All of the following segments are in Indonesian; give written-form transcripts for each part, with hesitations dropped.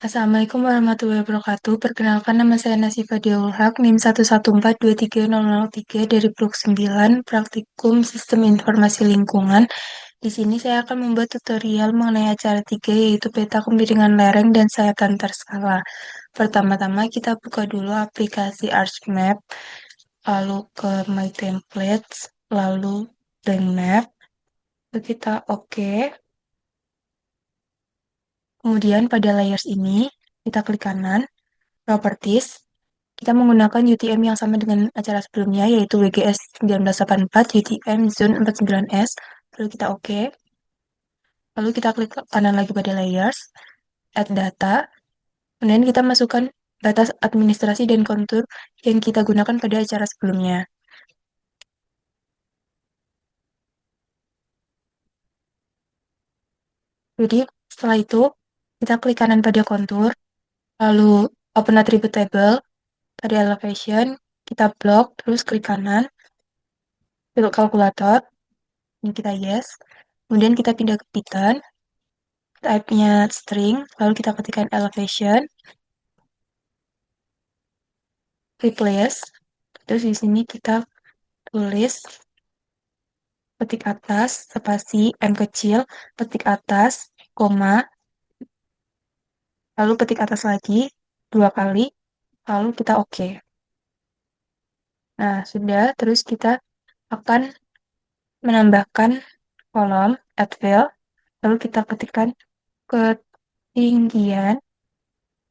Assalamualaikum warahmatullahi wabarakatuh. Perkenalkan nama saya Nasifa Diaul Haq, NIM 1142303 dari Blok 9, Praktikum Sistem Informasi Lingkungan. Di sini saya akan membuat tutorial mengenai acara 3, yaitu peta kemiringan lereng dan sayatan terskala. Pertama-tama kita buka dulu aplikasi ArchMap, lalu ke My Templates, lalu Blank Map, lalu kita oke. Kemudian pada layers ini, kita klik kanan, Properties. Kita menggunakan UTM yang sama dengan acara sebelumnya, yaitu WGS 1984, UTM Zone 49S. Lalu kita oke. Lalu kita klik kanan lagi pada Layers, Add Data. Kemudian kita masukkan batas administrasi dan kontur yang kita gunakan pada acara sebelumnya. Jadi setelah itu, kita klik kanan pada kontur, lalu Open Attribute Table, pada Elevation, kita blok, terus klik kanan, pilih kalkulator, ini kita yes. Kemudian kita pindah ke Python, type-nya string, lalu kita ketikkan elevation, replace, terus di sini kita tulis petik atas, spasi, M kecil, petik atas, koma, lalu petik atas lagi, 2 kali, lalu kita oke. Nah, sudah, terus kita akan menambahkan kolom, add fill, lalu kita ketikkan ketinggian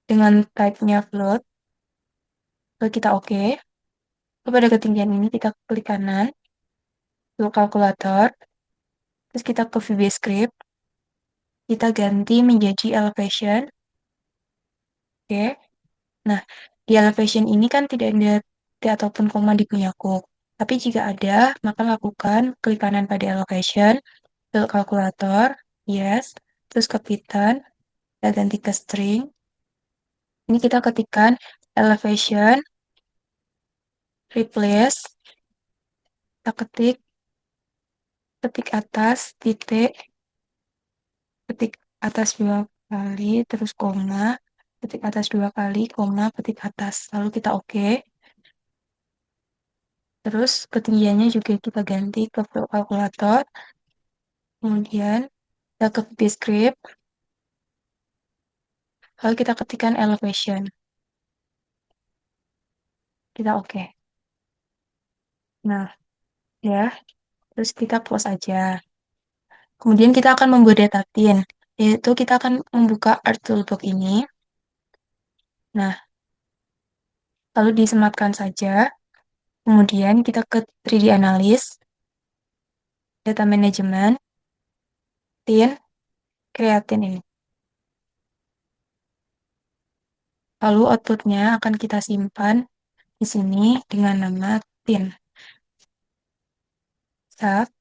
dengan type-nya float, lalu kita oke. Pada ketinggian ini kita klik kanan, lalu kalkulator, terus kita ke VB Script, kita ganti menjadi elevation. Oke. Nah, di elevation ini kan tidak ada titik ataupun koma di punyaku. Tapi jika ada, maka lakukan klik kanan pada elevation, pilih kalkulator, yes, terus ke Python, kita ganti ke string. Ini kita ketikkan elevation, replace, kita ketik, ketik atas, titik, ketik atas 2 kali, terus koma, ketik atas 2 kali, koma, ketik atas. Lalu kita oke. Terus ketinggiannya juga kita ganti ke kalkulator. Kemudian kita ke VB Script. Lalu kita ketikkan elevation. Kita oke. Nah, ya. Terus kita close aja. Kemudian kita akan membuat data tin, yaitu kita akan membuka Art Toolbox ini. Nah, lalu disematkan saja. Kemudian kita ke 3D Analyst, Data Management, tin, Create ini. Lalu outputnya akan kita simpan di sini dengan nama tin. Save.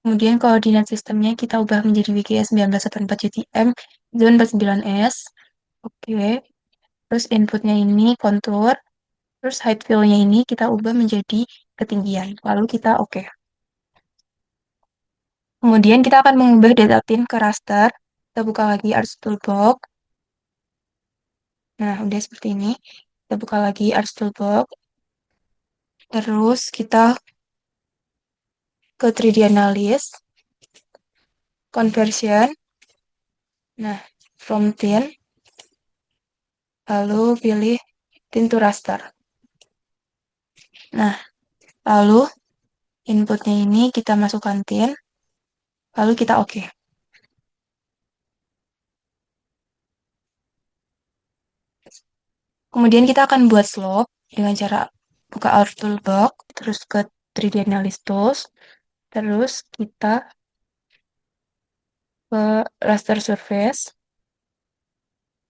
Kemudian koordinat sistemnya kita ubah menjadi WGS 1984 UTM Zone 49S. Oke. Terus inputnya ini kontur. Terus height fill-nya ini kita ubah menjadi ketinggian. Lalu kita oke. Kemudian kita akan mengubah data tin ke raster. Kita buka lagi Arch Toolbox. Nah, udah seperti ini. Kita buka lagi Arch Toolbox. Terus kita ke 3D Analyst. Conversion. Nah, from tin. Lalu pilih tin to raster. Nah, lalu inputnya ini kita masukkan tin. Lalu kita oke. Kemudian kita akan buat slope dengan cara buka Our Toolbox, terus ke 3D Analyst Tools, terus kita ke Raster Surface,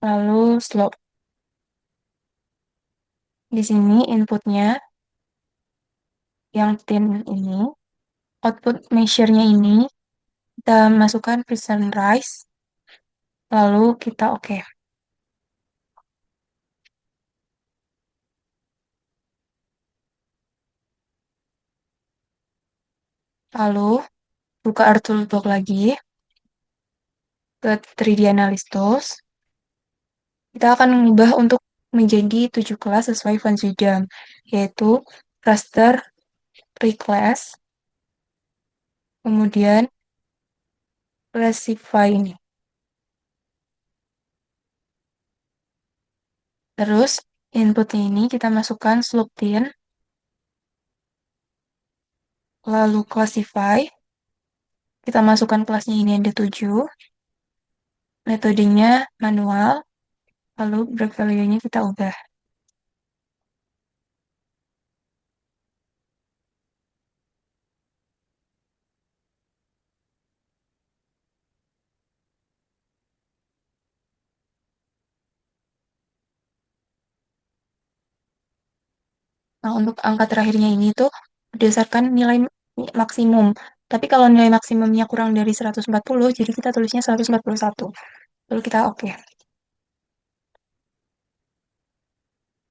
lalu slope. Di sini inputnya yang tin ini, output measure-nya ini kita masukkan present rise, lalu kita oke. Lalu buka Our Toolbox lagi ke 3D Analyst Tools, Kita akan mengubah untuk menjadi 7 kelas sesuai Van Zundam, yaitu raster, reclass, kemudian classify ini. Terus inputnya ini kita masukkan slope pin, lalu classify, kita masukkan kelasnya ini ada 7, metodenya manual, lalu break value-nya kita ubah. Nah, untuk angka terakhirnya ini tuh berdasarkan nilai maksimum. Tapi kalau nilai maksimumnya kurang dari 140, jadi kita tulisnya 141. Lalu kita oke.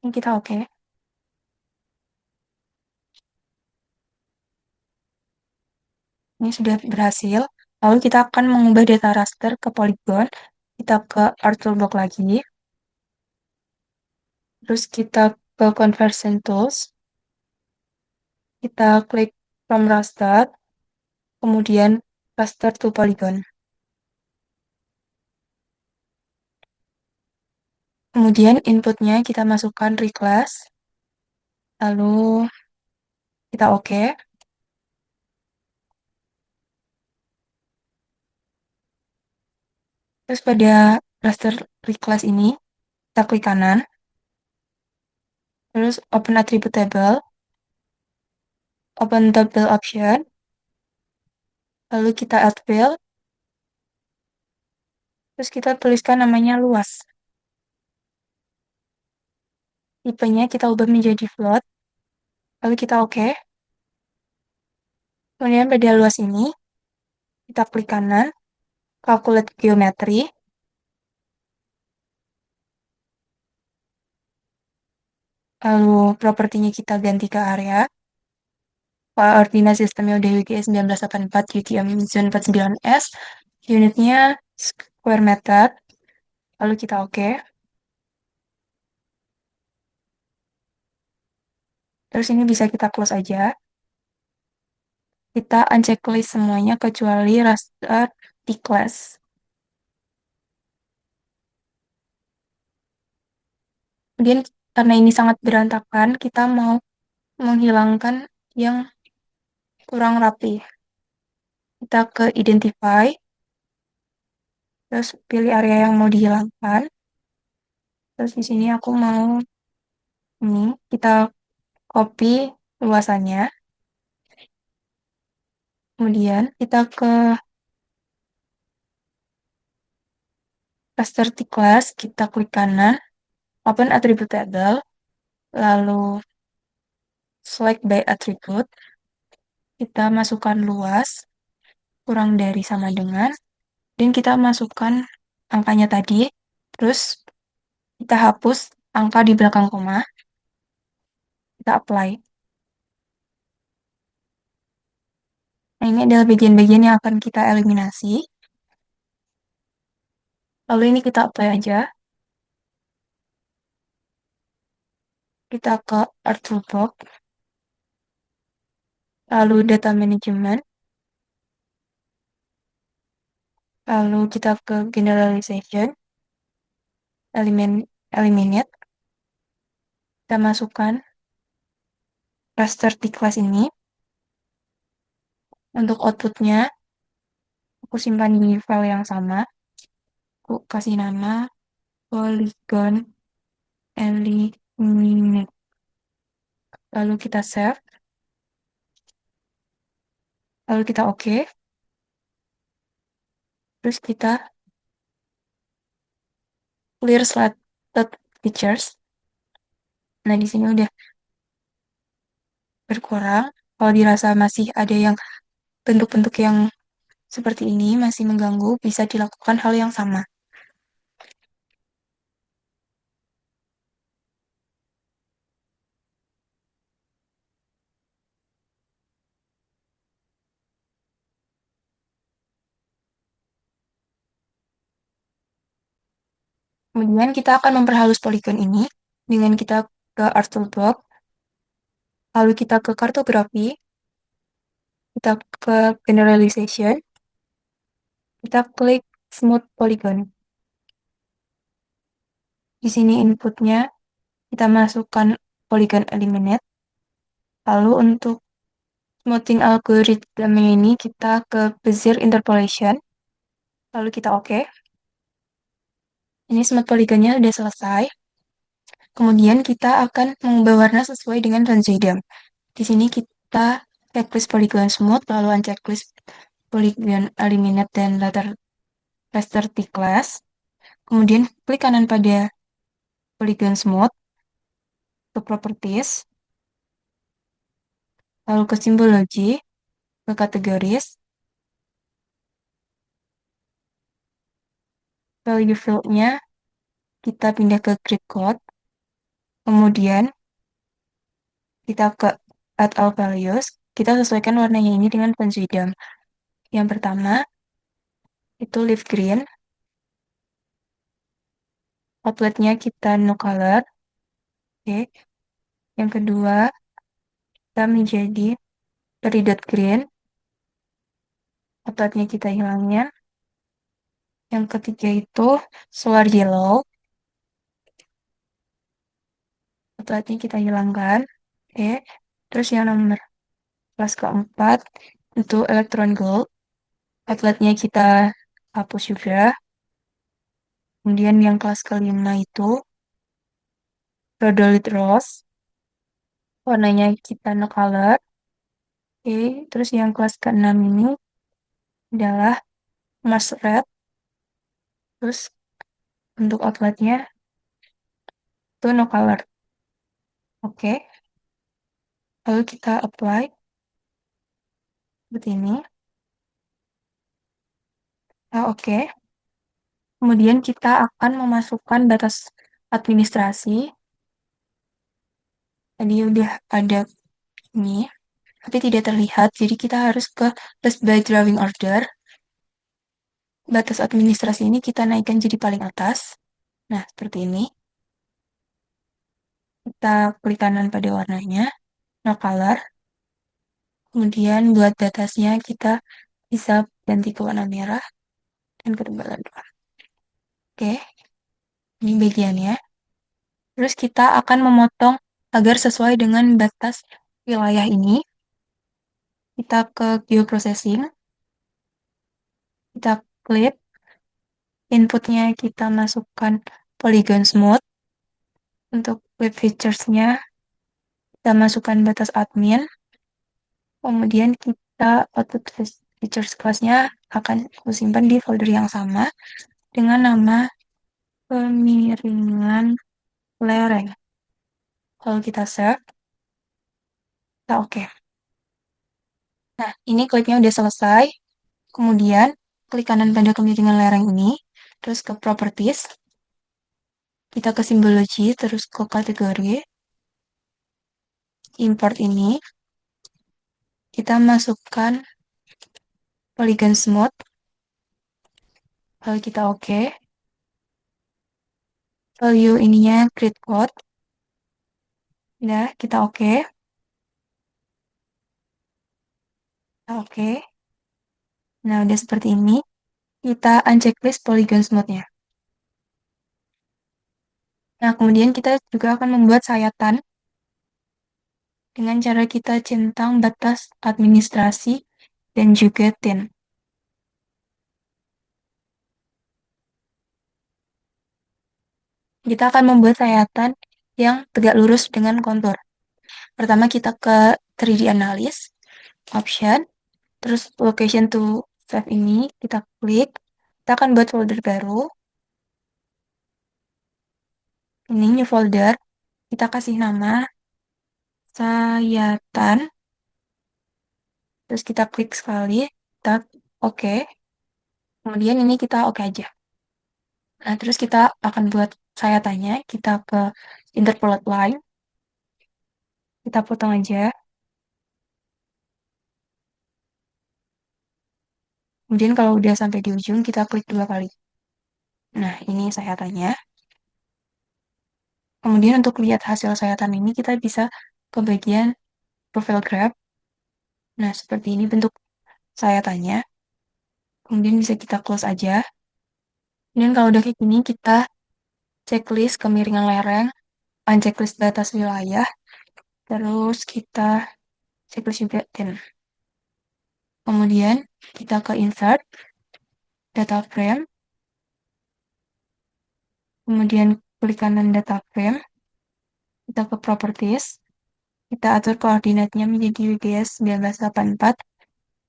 Ini kita oke. Ini sudah berhasil. Lalu kita akan mengubah data raster ke polygon. Kita ke Art Toolbox lagi. Terus kita ke Conversion Tools. Kita klik From Raster. Kemudian Raster to Polygon. Kemudian inputnya kita masukkan reclass. Lalu kita oke. Terus pada raster reclass ini, kita klik kanan. Terus Open Attribute Table. Open Table Option. Lalu kita add field. Terus kita tuliskan namanya luas. Tipenya kita ubah menjadi float. Lalu kita oke. Kemudian pada luas ini, kita klik kanan. Calculate Geometry. Lalu propertinya kita ganti ke area. Koordinat sistemnya udah UGS 1984, UTM Zone 49S. Unitnya square meter. Lalu kita oke. Terus ini bisa kita close aja. Kita unchecklist semuanya kecuali raster di class. Kemudian karena ini sangat berantakan, kita mau menghilangkan yang kurang rapi. Kita ke identify, terus pilih area yang mau dihilangkan. Terus di sini aku mau ini, kita copy luasannya. Kemudian kita ke raster di class, kita klik kanan, open attribute table, lalu select by attribute, kita masukkan luas, kurang dari sama dengan, dan kita masukkan angkanya tadi, terus kita hapus angka di belakang koma, kita apply. Nah, ini adalah bagian-bagian yang akan kita eliminasi. Lalu ini kita apply aja. Kita ke Art Toolbox, lalu Data Management, lalu kita ke Generalization, Eliminate. Kita masukkan raster di kelas ini. Untuk outputnya, aku simpan di file yang sama. Aku kasih nama Polygon Eliminate. Lalu kita save. Lalu kita oke. Terus kita clear selected features. Nah, di sini udah berkurang. Kalau dirasa masih ada yang bentuk-bentuk yang seperti ini masih mengganggu, bisa dilakukan hal yang sama. Kemudian kita akan memperhalus poligon ini dengan kita ke Art Toolbox, lalu kita ke kartografi, kita ke generalization, kita klik smooth polygon. Di sini inputnya kita masukkan polygon eliminate, lalu untuk smoothing algorithm ini kita ke Bezier interpolation, lalu kita oke. Ini smooth polygonnya sudah selesai. Kemudian kita akan mengubah warna sesuai dengan Van Zuydam. Di sini kita checklist polygon smooth, lalu unchecklist polygon eliminate dan raster thickness. Kemudian klik kanan pada polygon smooth, ke properties, lalu ke simbology, ke kategoris, value field-nya kita pindah ke grid code, kemudian kita ke add all values, kita sesuaikan warnanya ini dengan Van Zuydam. Yang pertama, itu leaf green, outletnya kita no color, oke. Yang kedua, kita menjadi peridot green, outletnya kita hilangin. Yang ketiga itu solar yellow, outletnya kita hilangkan, oke. Terus yang nomor kelas keempat itu electron gold, outletnya kita hapus juga. Kemudian yang kelas kelima itu rhodolite rose, warnanya kita no color. Oke, terus yang kelas keenam ini adalah Mars red. Terus untuk outletnya itu no color. Oke, lalu kita apply seperti ini. Nah, oke. Kemudian kita akan memasukkan batas administrasi. Tadi udah ada ini, tapi tidak terlihat. Jadi kita harus ke list by drawing order. Batas administrasi ini kita naikkan jadi paling atas. Nah, seperti ini. Kita klik kanan pada warnanya, no color. Kemudian buat batasnya kita bisa ganti ke warna merah dan ketebalan 2. Oke, ini bagiannya. Terus kita akan memotong agar sesuai dengan batas wilayah ini. Kita ke bioprocessing, kita klik, inputnya kita masukkan polygon smooth. Untuk web features-nya, kita masukkan batas admin. Kemudian kita output features class-nya akan kusimpan di folder yang sama dengan nama kemiringan lereng. Kalau kita save, kita oke. Nah, ini kliknya udah selesai. Kemudian, klik kanan pada kemiringan lereng ini, terus ke properties, kita ke simbology, terus ke kategori, import ini, kita masukkan polygon smooth, lalu kita oke. Value ininya grid code, udah kita oke. Oke. Nah, udah seperti ini. Kita unchecklist polygon smooth-nya. Nah, kemudian kita juga akan membuat sayatan dengan cara kita centang batas administrasi dan juga tin. Kita akan membuat sayatan yang tegak lurus dengan kontur. Pertama kita ke 3D Analysis, Option, terus Location to Save ini kita klik. Kita akan buat folder baru. Ini new folder. Kita kasih nama sayatan. Terus kita klik sekali. Kita oke. Kemudian ini kita oke aja. Nah, terus kita akan buat sayatannya. Kita ke interpolate line. Kita potong aja. Kemudian kalau udah sampai di ujung, kita klik 2 kali. Nah, ini sayatannya. Kemudian untuk lihat hasil sayatan ini, kita bisa ke bagian profile graph. Nah, seperti ini bentuk sayatannya. Kemudian bisa kita close aja. Kemudian kalau udah kayak gini, kita checklist kemiringan lereng, unchecklist batas wilayah, terus kita checklist juga tin. Kemudian kita ke insert, data frame, kemudian klik kanan data frame, kita ke properties, kita atur koordinatnya menjadi WGS 1984,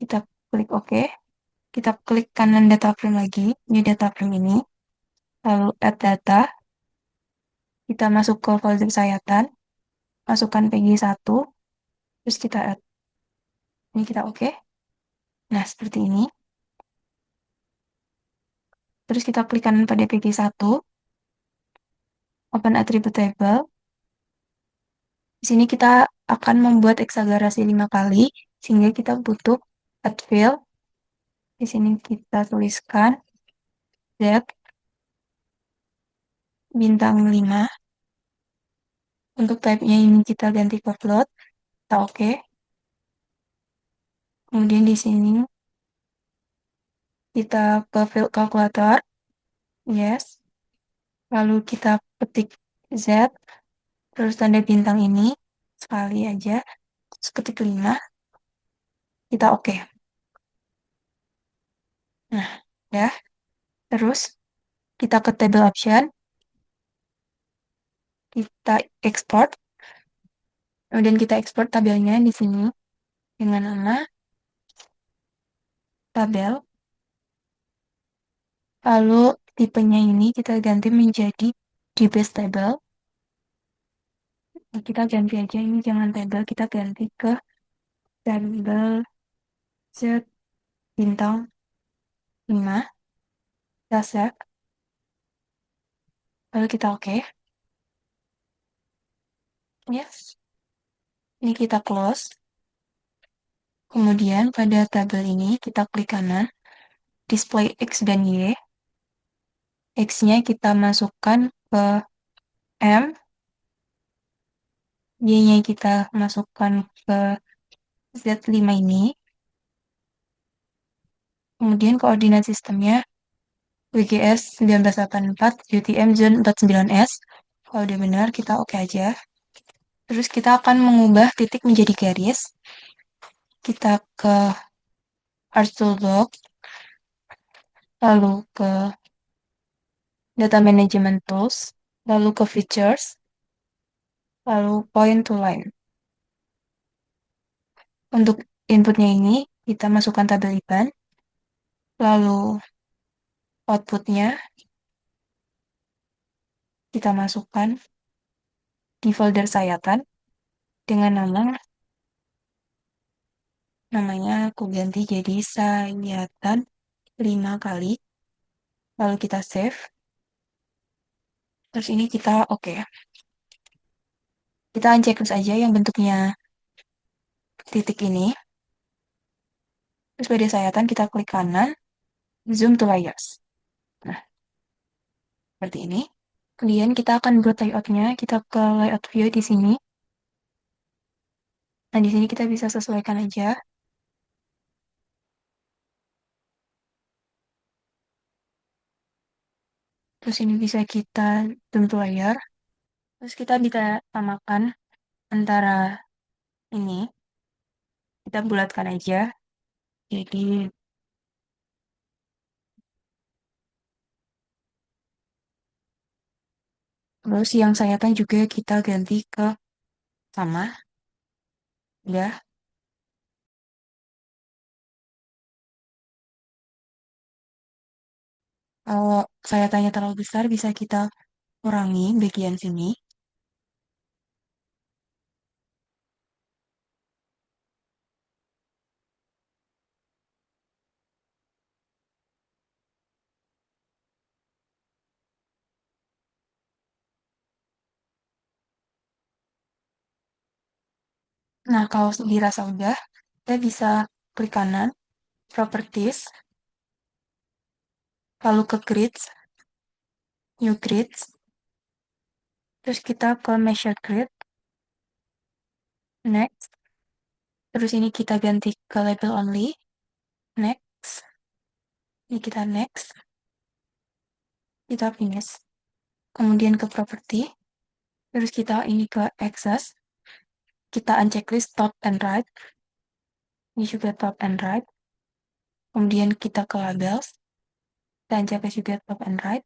kita klik OK, kita klik kanan data frame lagi, ini data frame ini, lalu add data, kita masuk ke folder sayatan, masukkan PG1, terus kita add, ini kita OK. Nah, seperti ini. Terus kita klik kanan pada PG1, open attribute table. Di sini kita akan membuat eksagerasi 5 kali, sehingga kita butuh add field. Di sini kita tuliskan Z bintang 5. Untuk type-nya ini kita ganti ke float, kita oke. Kemudian di sini kita ke field calculator, yes. Lalu kita ketik Z, terus tanda bintang ini, sekali aja, terus ketik 5, kita oke. Nah, ya. Terus kita ke table option, kita export, kemudian kita ekspor tabelnya di sini dengan nama tabel, lalu tipenya ini kita ganti menjadi DBase table. Nah, kita ganti aja ini, jangan tabel, kita ganti ke tabel Z bintang 5, kita save, lalu kita oke. Yes. Ini kita close. Kemudian pada tabel ini kita klik kanan, display X dan Y. X-nya kita masukkan ke M, Y-nya kita masukkan ke Z5 ini. Kemudian koordinat sistemnya WGS 1984, UTM Zone 49S. Kalau udah benar, kita oke aja. Terus kita akan mengubah titik menjadi garis. Kita ke Art Toolbox, lalu ke Data Management Tools, lalu ke Features, lalu Point to Line. Untuk inputnya ini, kita masukkan tabel IBAN, lalu outputnya kita masukkan di folder sayatan dengan namanya aku ganti jadi sayatan 5 kali, lalu kita save, terus ini kita oke. Kita unchecklist aja yang bentuknya titik ini, terus pada sayatan kita klik kanan, zoom to layers. Nah, seperti ini. Kemudian kita akan buat layoutnya, kita ke layout view di sini. Nah, di sini kita bisa sesuaikan aja. Terus ini bisa kita zoom to layer. Terus kita bisa samakan antara ini, kita bulatkan aja. Jadi, terus yang sayatan juga kita ganti ke sama. Ya, kalau sayatannya terlalu besar bisa kita kurangi bagian sini. Nah, kalau dirasa udah, kita bisa klik kanan, properties, lalu ke grids, new grids. Terus kita ke measure grid, next. Terus ini kita ganti ke label only, next. Ini kita next, kita finish. Kemudian ke property, terus kita ini ke access, kita unchecklist top and right, ini juga top and right. Kemudian kita ke labels, kita unchecklist juga top and right.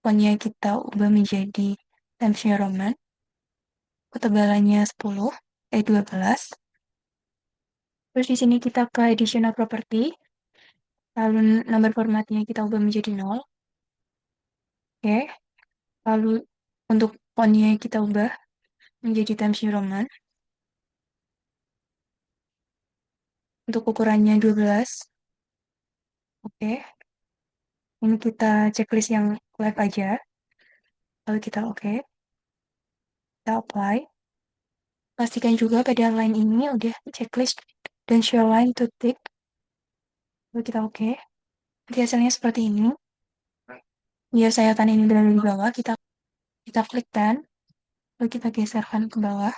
Fontnya kita ubah menjadi Times New Roman, ketebalannya 12. Terus di sini kita ke additional property, lalu nomor formatnya kita ubah menjadi 0. Oke, lalu untuk fontnya kita ubah menjadi Times New Roman. Untuk ukurannya 12. Oke, ini kita checklist yang live aja. Lalu kita oke, kita apply. Pastikan juga pada line ini udah checklist dan show line to tick. Lalu kita oke. Nanti hasilnya seperti ini. Biar sayatan ini berada di bawah, kita klik dan lalu kita geserkan ke bawah.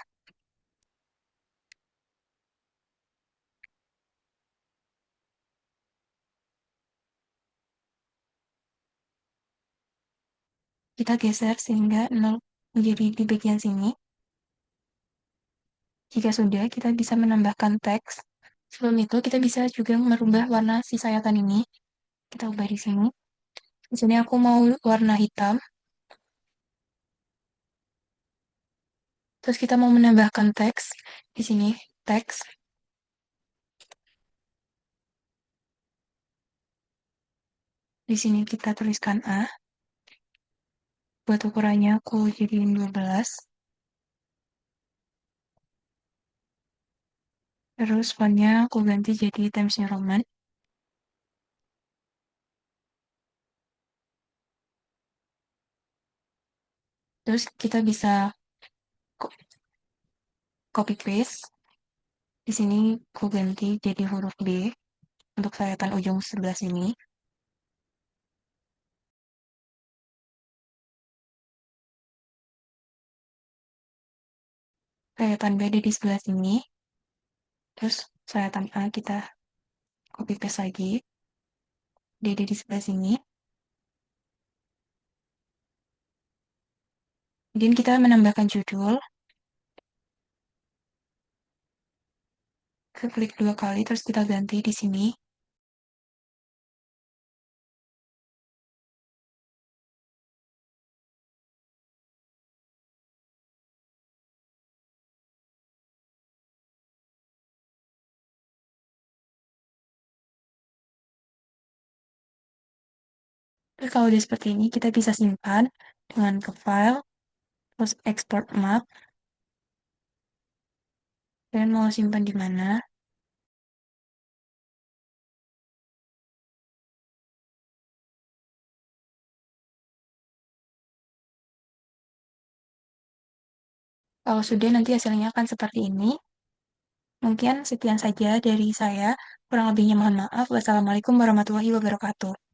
Kita geser sehingga 0 menjadi di bagian sini. Jika sudah, kita bisa menambahkan teks. Sebelum itu, kita bisa juga merubah warna si sayatan ini. Kita ubah di sini. Di sini aku mau warna hitam. Terus kita mau menambahkan teks. Di sini, teks. Di sini kita tuliskan A. Buat ukurannya aku jadiin 12. Terus fontnya aku ganti jadi Times New Roman. Terus kita bisa copy paste. Di sini aku ganti jadi huruf B untuk sayatan ujung sebelah sini. Sayatan B ada di sebelah sini. Terus sayatan A kita copy paste lagi. Dia ada di sebelah sini. Kemudian kita menambahkan judul. Kita klik 2 kali, terus kita ganti di sini. Terus kalau udah seperti ini, kita bisa simpan dengan ke file, terus export map, dan mau simpan di mana. Kalau sudah, nanti hasilnya akan seperti ini. Mungkin sekian saja dari saya. Kurang lebihnya mohon maaf. Wassalamualaikum warahmatullahi wabarakatuh.